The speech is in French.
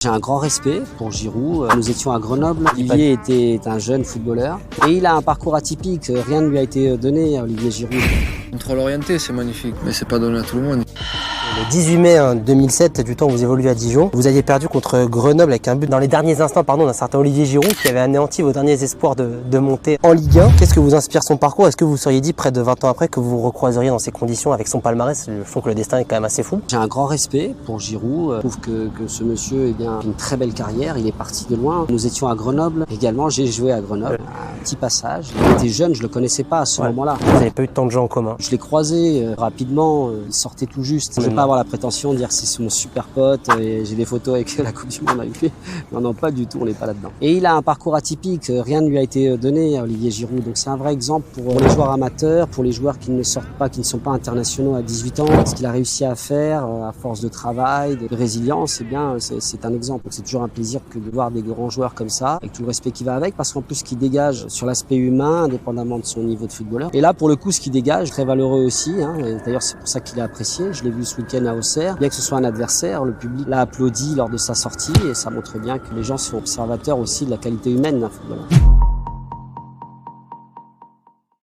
J'ai un grand respect pour Giroud. Nous étions à Grenoble. Olivier était un jeune footballeur et il a un parcours atypique. Rien ne lui a été donné à Olivier Giroud. Contrôle orienté, c'est magnifique, mais c'est pas donné à tout le monde. Le 18 mai 2007, du temps où vous évoluez à Dijon, vous aviez perdu contre Grenoble avec un but dans les derniers instants d'un certain Olivier Giroud qui avait anéanti vos derniers espoirs de monter en Ligue 1. Qu'est-ce que vous inspire son parcours? Est-ce que vous vous seriez dit près de 20 ans après que vous vous recroiseriez dans ces conditions avec son palmarès? Je trouve que le destin est quand même assez fou. J'ai un grand respect pour Giroud. Je trouve que ce monsieur a une très belle carrière. Il est parti de loin. Nous étions à Grenoble. Également, j'ai joué à Grenoble. Un petit passage. Il était jeune, je le connaissais pas à ce moment-là. Vous n'avez pas eu de temps de jeu en commun. Je l'ai croisé rapidement. Il sortait tout juste. Je ne vais pas avoir la prétention de dire que c'est mon super pote et j'ai des photos avec la Coupe du Monde avec lui. Non, pas du tout, on n'est pas là-dedans. Et il a un parcours atypique, rien ne lui a été donné à Olivier Giroud. Donc c'est un vrai exemple pour les joueurs amateurs, pour les joueurs qui ne sortent pas, qui ne sont pas internationaux à 18 ans. Ce qu'il a réussi à faire, à force de travail, de résilience, eh bien, c'est un exemple. Donc c'est toujours un plaisir que de voir des grands joueurs comme ça, avec tout le respect qui va avec, parce qu'en plus, ce qu'il dégage sur l'aspect humain, indépendamment de son niveau de footballeur. Et là, pour le coup, ce qu'il dégage, très valeureux aussi. D'ailleurs, c'est pour ça qu'il est apprécié. Je l'ai vu ce week-end à Auxerre. Bien que ce soit un adversaire, le public l'a applaudi lors de sa sortie et ça montre bien que les gens sont observateurs aussi de la qualité humaine d'un footballeur.